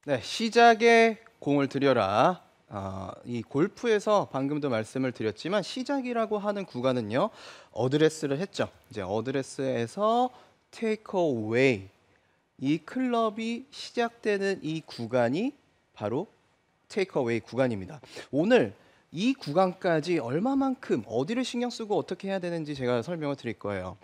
네, 시작에 공을 들여라. 이 골프에서 방금도 말씀을 드렸지만 시작이라고 하는 구간은요. 어드레스를 했죠. 이제 어드레스에서 테이크 어웨이. 이 클럽이 시작되는 이 구간이 바로 테이크 어웨이 구간입니다. 오늘 이 구간까지 얼마만큼 어디를 신경 쓰고 어떻게 해야 되는지 제가 설명을 드릴 거예요.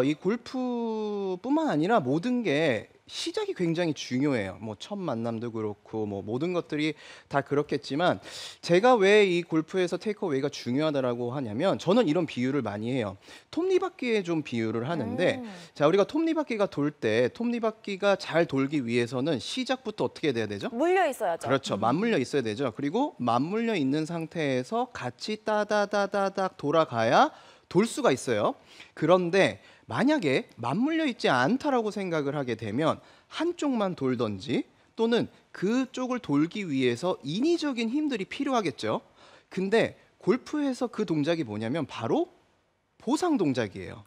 이 골프뿐만 아니라 모든 게 시작이 굉장히 중요해요. 뭐 첫 만남도 그렇고 뭐 모든 것들이 다 그렇겠지만 제가 왜 이 골프에서 테이크어웨이가 중요하다라고 하냐면 저는 이런 비유를 많이 해요. 톱니바퀴에 좀 비유를 하는데 자, 우리가 톱니바퀴가 돌 때 톱니바퀴가 잘 돌기 위해서는 시작부터 어떻게 돼야 되죠? 물려 있어야죠. 그렇죠. 맞물려 있어야 되죠. 그리고 맞물려 있는 상태에서 같이 따다다다닥 돌아가야 돌 수가 있어요. 그런데 만약에 맞물려 있지 않다라고 생각을 하게 되면 한쪽만 돌던지 또는 그쪽을 돌기 위해서 인위적인 힘들이 필요하겠죠. 근데 골프에서 그 동작이 뭐냐면 바로 보상 동작이에요.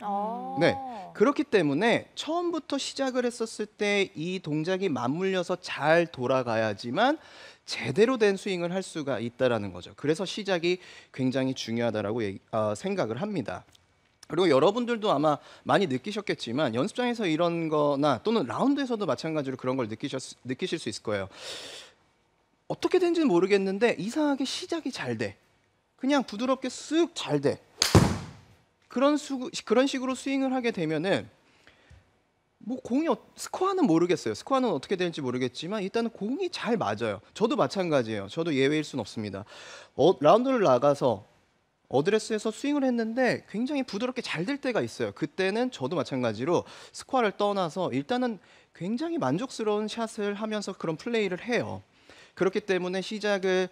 네. 그렇기 때문에 처음부터 시작을 했었을 때 이 동작이 맞물려서 잘 돌아가야지만 제대로 된 스윙을 할 수가 있다라는 거죠. 그래서 시작이 굉장히 중요하다라고 생각을 합니다. 그리고 여러분들도 아마 많이 느끼셨겠지만 연습장에서 이런 거나 또는 라운드에서도 마찬가지로 그런 걸 느끼실 수 있을 거예요. 어떻게 된지는 모르겠는데 이상하게 시작이 잘 돼. 그냥 부드럽게 쓱 잘 돼. 그런 식으로 스윙을 하게 되면은 뭐 스코어는 모르겠어요. 스코어는 어떻게 될지 모르겠지만 일단은 공이 잘 맞아요. 저도 마찬가지예요. 저도 예외일 순 없습니다. 라운드를 나가서 어드레스에서 스윙을 했는데 굉장히 부드럽게 잘 될 때가 있어요. 그때는 저도 마찬가지로 스코어를 떠나서 일단은 굉장히 만족스러운 샷을 하면서 그런 플레이를 해요. 그렇기 때문에 시작을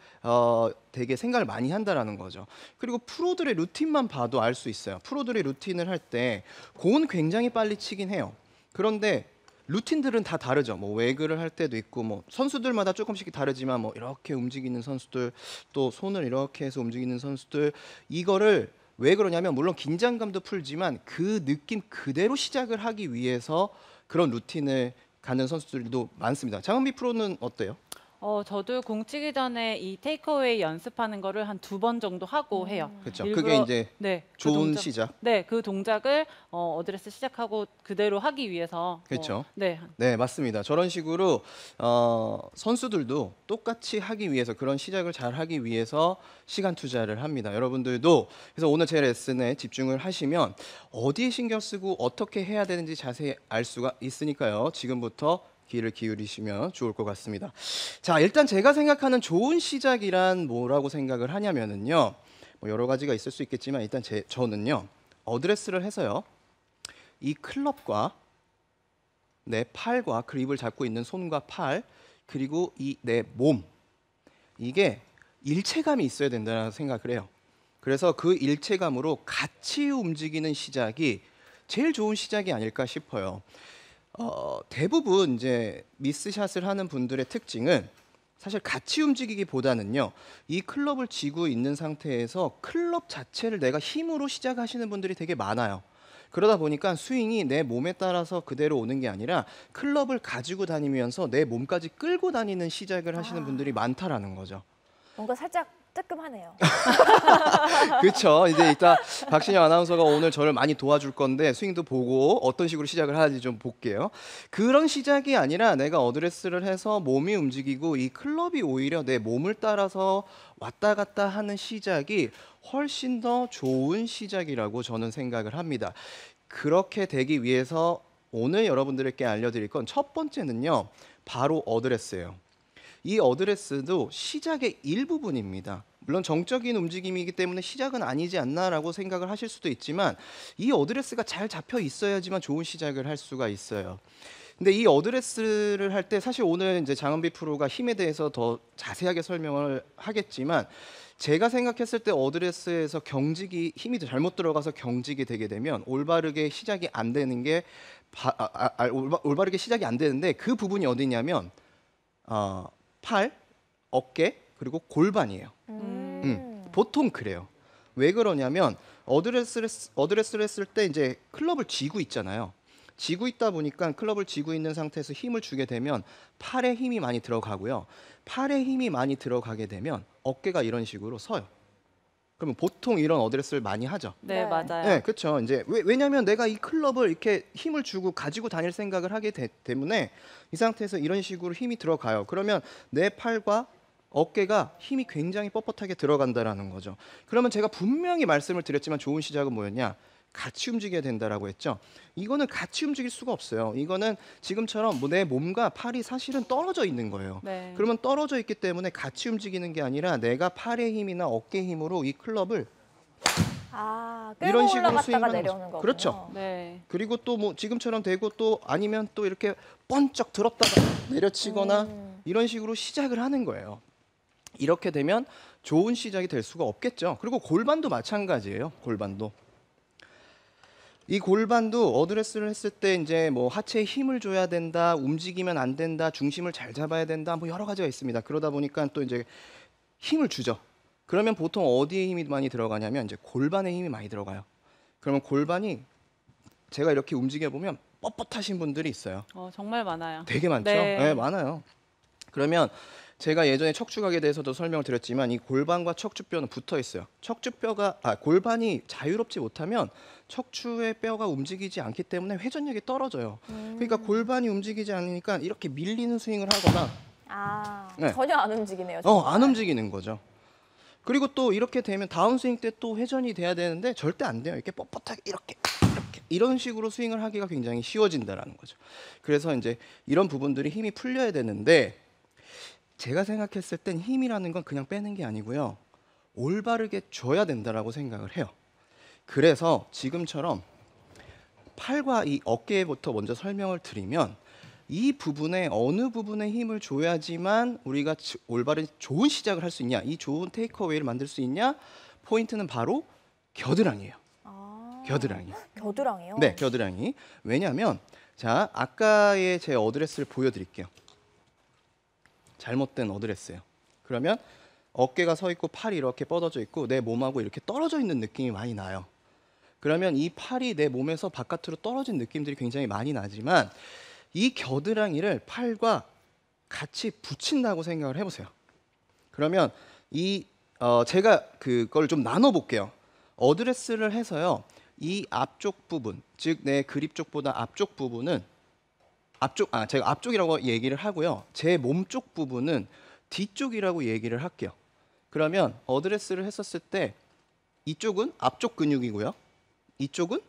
되게 생각을 많이 한다라는 거죠. 그리고 프로들의 루틴만 봐도 알 수 있어요. 프로들의 루틴을 할 때 공은 굉장히 빨리 치긴 해요. 그런데 루틴들은 다 다르죠. 뭐 웨그를 할 때도 있고 뭐 선수들마다 조금씩 다르지만 뭐 이렇게 움직이는 선수들 또 손을 이렇게 해서 움직이는 선수들 이거를 왜 그러냐면 물론 긴장감도 풀지만 그 느낌 그대로 시작을 하기 위해서 그런 루틴을 가는 선수들도 많습니다. 장은비 프로는 어때요? 저도 공 치기 전에 이 테이크어웨이 연습하는 거를 한 2번 정도 하고 해요. 그렇죠. 그게 일부러 이제 네, 좋은 시작. 네, 그 동작을 어드레스 시작하고 그대로 하기 위해서 그렇죠. 네, 네, 맞습니다. 저런 식으로 선수들도 똑같이 하기 위해서 그런 시작을 잘 하기 위해서 시간 투자를 합니다. 여러분들도 그래서 오늘 제 레슨에 집중을 하시면 어디에 신경 쓰고 어떻게 해야 되는지 자세히 알 수가 있으니까요. 지금부터 귀를 기울이시면 좋을 것 같습니다. 자, 일단 제가 생각하는 좋은 시작이란 뭐라고 생각을 하냐면은요. 뭐 여러 가지가 있을 수 있겠지만 일단 저는요. 어드레스를 해서요. 이 클럽과 내 팔과 그립을 잡고 있는 손과 팔 그리고 이 내 몸 이게 일체감이 있어야 된다는 생각을 해요. 그래서 그 일체감으로 같이 움직이는 시작이 제일 좋은 시작이 아닐까 싶어요. 대부분 이제 미스샷을 하는 분들의 특징은 사실 같이 움직이기보다는요. 이 클럽을 쥐고 있는 상태에서 클럽 자체를 내가 힘으로 시작하시는 분들이 되게 많아요. 그러다 보니까 스윙이 내 몸에 따라서 그대로 오는 게 아니라 클럽을 가지고 다니면서 내 몸까지 끌고 다니는 시작을 하시는 분들이 많다라는 거죠. 뭔가 살짝 뜨끔하네요. 그렇죠. 이제 이따 박신영 아나운서가 오늘 저를 많이 도와줄 건데 스윙도 보고 어떤 식으로 시작을 하는지 좀 볼게요. 그런 시작이 아니라 내가 어드레스를 해서 몸이 움직이고 이 클럽이 오히려 내 몸을 따라서 왔다 갔다 하는 시작이 훨씬 더 좋은 시작이라고 저는 생각을 합니다. 그렇게 되기 위해서 오늘 여러분들께 알려드릴 건 첫 번째는요. 바로 어드레스예요. 이 어드레스도 시작의 일부분입니다. 물론 정적인 움직임이기 때문에 시작은 아니지 않나라고 생각을 하실 수도 있지만 이 어드레스가 잘 잡혀 있어야지만 좋은 시작을 할 수가 있어요. 근데 이 어드레스를 할 때 사실 오늘 이제 장은비 프로가 힘에 대해서 더 자세하게 설명을 하겠지만 제가 생각했을 때 어드레스에서 경직이 힘이 잘못 들어가서 경직이 되게 되면 올바르게 시작이 안 되는 게 올바르게 시작이 안 되는데 그 부분이 어디냐면 팔, 어깨 그리고 골반이에요. 보통 그래요. 왜 그러냐면 어드레스를 했을 때 이제 클럽을 쥐고 있잖아요. 쥐고 있다 보니까 클럽을 쥐고 있는 상태에서 힘을 주게 되면 팔에 힘이 많이 들어가고요. 팔에 힘이 많이 들어가게 되면 어깨가 이런 식으로 서요. 그러면 보통 이런 어드레스를 많이 하죠. 네, 네. 맞아요. 네, 그렇죠. 이제 왜냐하면 내가 이 클럽을 이렇게 힘을 주고 가지고 다닐 생각을 하게 때문에 이 상태에서 이런 식으로 힘이 들어가요. 그러면 내 팔과 어깨가 힘이 굉장히 뻣뻣하게 들어간다라는 거죠. 그러면 제가 분명히 말씀을 드렸지만 좋은 시작은 뭐였냐? 같이 움직여야 된다라고 했죠. 이거는 같이 움직일 수가 없어요. 이거는 지금처럼 뭐 내 몸과 팔이 사실은 떨어져 있는 거예요. 네. 그러면 떨어져 있기 때문에 같이 움직이는 게 아니라 내가 팔의 힘이나 어깨 힘으로 이 클럽을 아, 이런 끌고 식으로 올라갔다가 스윙하는 내려오는 거죠. 거군요. 그렇죠. 네. 그리고 또 뭐 지금처럼 되고 또 아니면 또 이렇게 번쩍 들었다가 내려치거나 이런 식으로 시작을 하는 거예요. 이렇게 되면 좋은 시작이 될 수가 없겠죠. 그리고 골반도 마찬가지예요. 골반도. 이 골반도 어드레스를 했을 때 이제 뭐 하체에 힘을 줘야 된다, 움직이면 안 된다, 중심을 잘 잡아야 된다, 뭐 여러 가지가 있습니다. 그러다 보니까 또 이제 힘을 주죠. 그러면 보통 어디에 힘이 많이 들어가냐면 이제 골반에 힘이 많이 들어가요. 그러면 골반이 제가 이렇게 움직여 보면 뻣뻣하신 분들이 있어요. 정말 많아요. 되게 많죠. 네. 네, 많아요. 그러면 제가 예전에 척추각에 대해서도 설명을 드렸지만 이 골반과 척추뼈는 붙어 있어요. 골반이 자유롭지 못하면 척추의 뼈가 움직이지 않기 때문에 회전력이 떨어져요. 그러니까 골반이 움직이지 않으니까 이렇게 밀리는 스윙을 하거나 아, 네. 전혀 안 움직이네요. 안 정말. 움직이는 거죠. 그리고 또 이렇게 되면 다운스윙 때 또 회전이 돼야 되는데 절대 안 돼요. 이렇게 뻣뻣하게 이렇게 이런 식으로 스윙을 하기가 굉장히 쉬워진다라는 거죠. 그래서 이제 이런 부분들이 힘이 풀려야 되는데 제가 생각했을 땐 힘이라는 건 그냥 빼는 게 아니고요. 올바르게 줘야 된다라고 생각을 해요. 그래서 지금처럼 팔과 이 어깨부터 먼저 설명을 드리면 이 부분에 어느 부분에 힘을 줘야지만 우리가 올바른 좋은 시작을 할 수 있냐, 이 좋은 테이크어웨이를 만들 수 있냐, 포인트는 바로 겨드랑이에요. 아, 겨드랑이. 겨드랑이요? 네, 겨드랑이. 왜냐하면 자 아까의 제 어드레스를 보여드릴게요. 잘못된 어드레스예요. 그러면 어깨가 서 있고 팔이 이렇게 뻗어져 있고 내 몸하고 이렇게 떨어져 있는 느낌이 많이 나요. 그러면 이 팔이 내 몸에서 바깥으로 떨어진 느낌들이 굉장히 많이 나지만 이 겨드랑이를 팔과 같이 붙인다고 생각을 해보세요. 그러면 제가 그걸 좀 나눠 볼게요. 어드레스를 해서요. 이 앞쪽 부분, 즉 내 그립 쪽보다 앞쪽 부분은 제가 앞쪽이라고 얘기를 하고요. 제 몸쪽 부분은 뒤쪽이라고 얘기를 할게요. 그러면 어드레스를 했었을 때 이쪽은 앞쪽 근육이고요. 이쪽은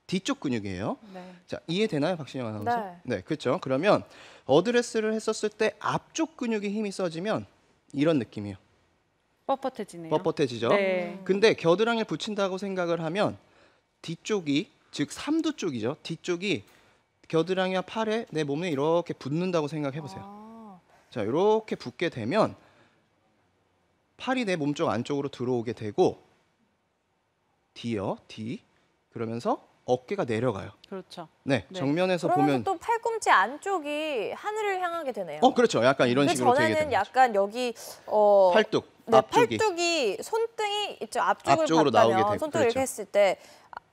뒤쪽 근육이에요. 네. 자, 이해되나요, 박신영 아나운서? 네. 네, 그렇죠. 그러면 어드레스를 했었을 때 앞쪽 근육에 힘이 써지면 이런 느낌이에요. 뻣뻣해지네요. 뻣뻣해지죠. 네. 근데 겨드랑이를 붙인다고 생각을 하면 뒤쪽이, 즉 삼두 쪽이죠. 뒤쪽이 겨드랑이와 팔에 내 몸에 이렇게 붙는다고 생각해 보세요. 아, 자, 이렇게 붙게 되면 팔이 내 몸쪽 안쪽으로 들어오게 되고 뒤 그러면서 어깨가 내려가요. 그렇죠. 네, 네. 정면에서 그러면서 보면 또 팔꿈치 안쪽이 하늘을 향하게 되네요. 그렇죠. 약간 이런 그 식으로 되게 전에는 되는 거죠. 약간 여기 팔뚝 네, 앞쪽이 팔뚝이 손등이 이쪽 앞쪽을 앞쪽으로 봤다면 나오게 되고, 손등을 이렇게 그렇죠. 했을 때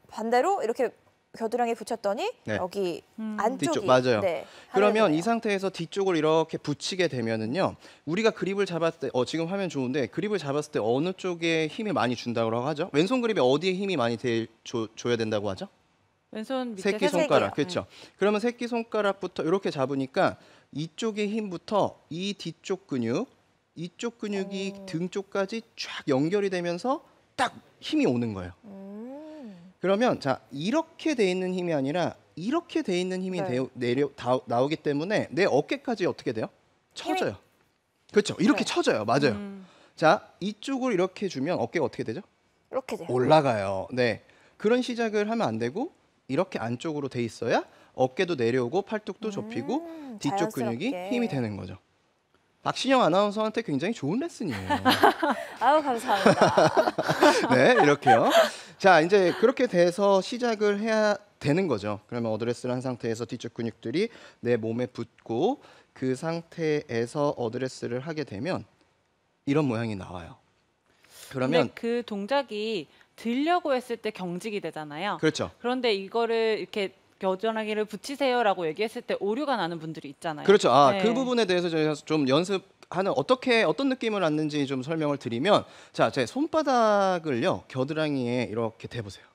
반대로 이렇게 겨드랑이 붙였더니 네. 여기 안쪽이 뒤쪽, 맞아요. 네, 그러면 하늘이네요. 이 상태에서 뒤쪽을 이렇게 붙이게 되면은요, 우리가 그립을 잡았을 때, 지금 화면 좋은데 그립을 잡았을 때 어느 쪽에 힘을 많이 준다고 하죠? 왼손 그립에 어디에 힘이 많이 줘야 된다고 하죠? 왼손 밑에 새끼 세 손가락, 개요. 그렇죠? 그러면 새끼 손가락부터 이렇게 잡으니까 이쪽의 힘부터 이 뒤쪽 근육, 이쪽 근육이 등 쪽까지 쫙 연결이 되면서 딱 힘이 오는 거예요. 그러면 자 이렇게 돼 있는 힘이 아니라 이렇게 돼 있는 힘이 네. 나오기 때문에 내 어깨까지 어떻게 돼요? 쳐져요. 그렇죠. 이렇게 네. 쳐져요. 맞아요. 자 이쪽을 이렇게 주면 어깨가 어떻게 되죠? 이렇게 돼요. 올라가요. 네. 그런 시작을 하면 안 되고 이렇게 안쪽으로 돼 있어야 어깨도 내려오고 팔뚝도 접히고 뒤쪽 근육이 자연스럽게. 힘이 되는 거죠. 박신영 아나운서한테 굉장히 좋은 레슨이에요. 아유 감사합니다. 네, 이렇게요. 자, 이제 그렇게 돼서 시작을 해야 되는 거죠. 그러면 어드레스를 한 상태에서 뒤쪽 근육들이 내 몸에 붙고 그 상태에서 어드레스를 하게 되면 이런 모양이 나와요. 그러면 근데 그 동작이 들려고 했을 때 경직이 되잖아요. 그렇죠. 그런데 이거를 이렇게 겨드랑이를 붙이세요라고 얘기했을 때 오류가 나는 분들이 있잖아요. 그렇죠. 네. 그 부분에 대해서 저희가 좀 연습하는 어떤 느낌을 받는지 좀 설명을 드리면, 자, 제 손바닥을요 겨드랑이에 이렇게 대보세요.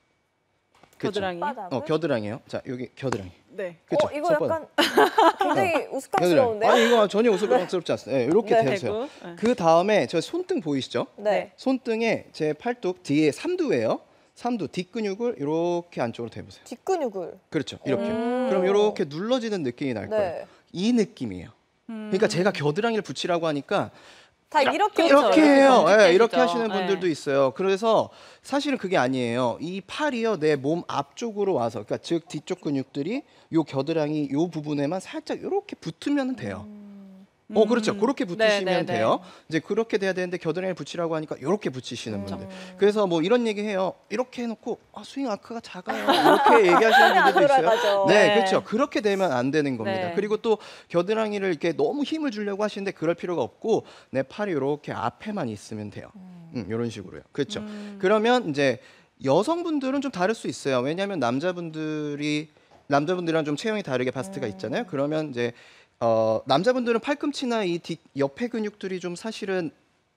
그쵸? 겨드랑이. 바닥을? 겨드랑이요. 자, 여기 겨드랑이. 네. 그렇죠. 이거 손바닥. 약간 굉장히 우스꽝스러운데요? 아니 이거 전혀 우스꽝스럽지 않습니다. 네, 이렇게 네. 대세요. 대고. 네. 그 다음에 저 손등 보이시죠? 네. 손등에 제 팔뚝 뒤에 삼두예요. 삼두 뒷근육을 이렇게 안쪽으로 대보세요. 뒷근육을. 그렇죠. 이렇게. 음. 그럼 이렇게 눌러지는 느낌이 날 거예요. 네. 이 느낌이에요. 그러니까 제가 겨드랑이를 붙이라고 하니까 다 이렇게 이렇게 그렇죠. 해요. 이렇게 예, 이렇게 느껴지죠. 하시는 분들도 네. 있어요. 그래서 사실은 그게 아니에요. 이 팔이요 내 몸 앞쪽으로 와서, 그러니까 즉 뒤쪽 근육들이 요 겨드랑이 요 부분에만 살짝 이렇게 붙으면 돼요. 그렇죠. 그렇게 붙이시면 네, 네, 돼요. 이제 그렇게 돼야 되는데 겨드랑이를 붙이라고 하니까 이렇게 붙이시는 분들. 음. 그래서 뭐 이런 얘기 해요. 이렇게 해놓고 스윙 아크가 작아요. 이렇게 얘기하시는 안 분들도 있어요. 돌아가죠. 네, 네. 그렇죠. 그렇게 되면 안 되는 겁니다. 네. 그리고 또 겨드랑이를 이렇게 너무 힘을 주려고 하시는데 그럴 필요가 없고 내 팔이 이렇게 앞에만 있으면 돼요. 이런 식으로요. 그렇죠. 그러면 이제 여성분들은 좀 다를 수 있어요. 왜냐하면 남자분들이랑 좀 체형이 다르게 바스트가 있잖아요. 그러면 이제 남자분들은 팔꿈치나 이 옆에 근육들이 좀 사실은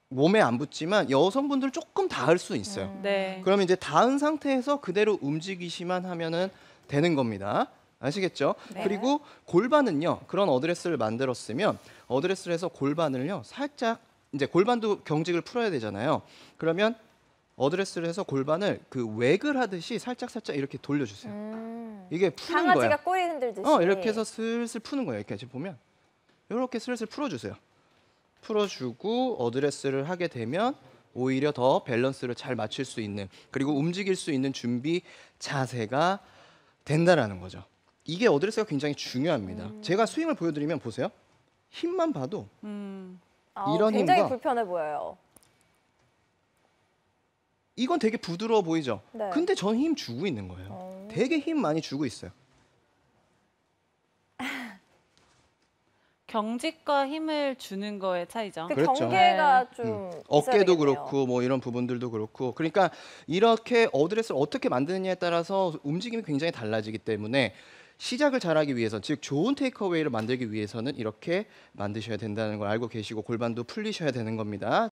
몸에 안 붙지만 여성분들은 조금 닿을 수 있어요. 네. 그러면 이제 닿은 상태에서 그대로 움직이시만 하면은 되는 겁니다. 아시겠죠? 네. 그리고 골반은요. 그런 어드레스를 만들었으면 어드레스를 해서 골반을요. 살짝 이제 골반도 경직을 풀어야 되잖아요. 그러면 어드레스를 해서 골반을 그 웩을 하듯이 살짝 이렇게 돌려주세요. 이게 푸는 거야. 강아지가 꼬리 흔들듯이. 이렇게 해서 슬슬 푸는 거예요. 이렇게 지금 보면 이렇게 슬슬 풀어주세요. 풀어주고 어드레스를 하게 되면 오히려 더 밸런스를 잘 맞출 수 있는, 그리고 움직일 수 있는 준비 자세가 된다라는 거죠. 이게 어드레스가 굉장히 중요합니다. 제가 스윙을 보여드리면 보세요. 힘만 봐도 이런 굉장히 힘과 불편해 보여요. 이건 되게 부드러워 보이죠? 네. 근데 전 힘 주고 있는 거예요. 되게 힘 많이 주고 있어요. 경직과 힘을 주는 거의 차이죠. 그 그렇죠. 경계가 좀 있어야 어깨도 되겠네요. 그렇고 뭐 이런 부분들도 그렇고, 그러니까 이렇게 어드레스를 어떻게 만드느냐에 따라서 움직임이 굉장히 달라지기 때문에 시작을 잘하기 위해서, 즉 좋은 테이크어웨이를 만들기 위해서는 이렇게 만드셔야 된다는 걸 알고 계시고 골반도 풀리셔야 되는 겁니다.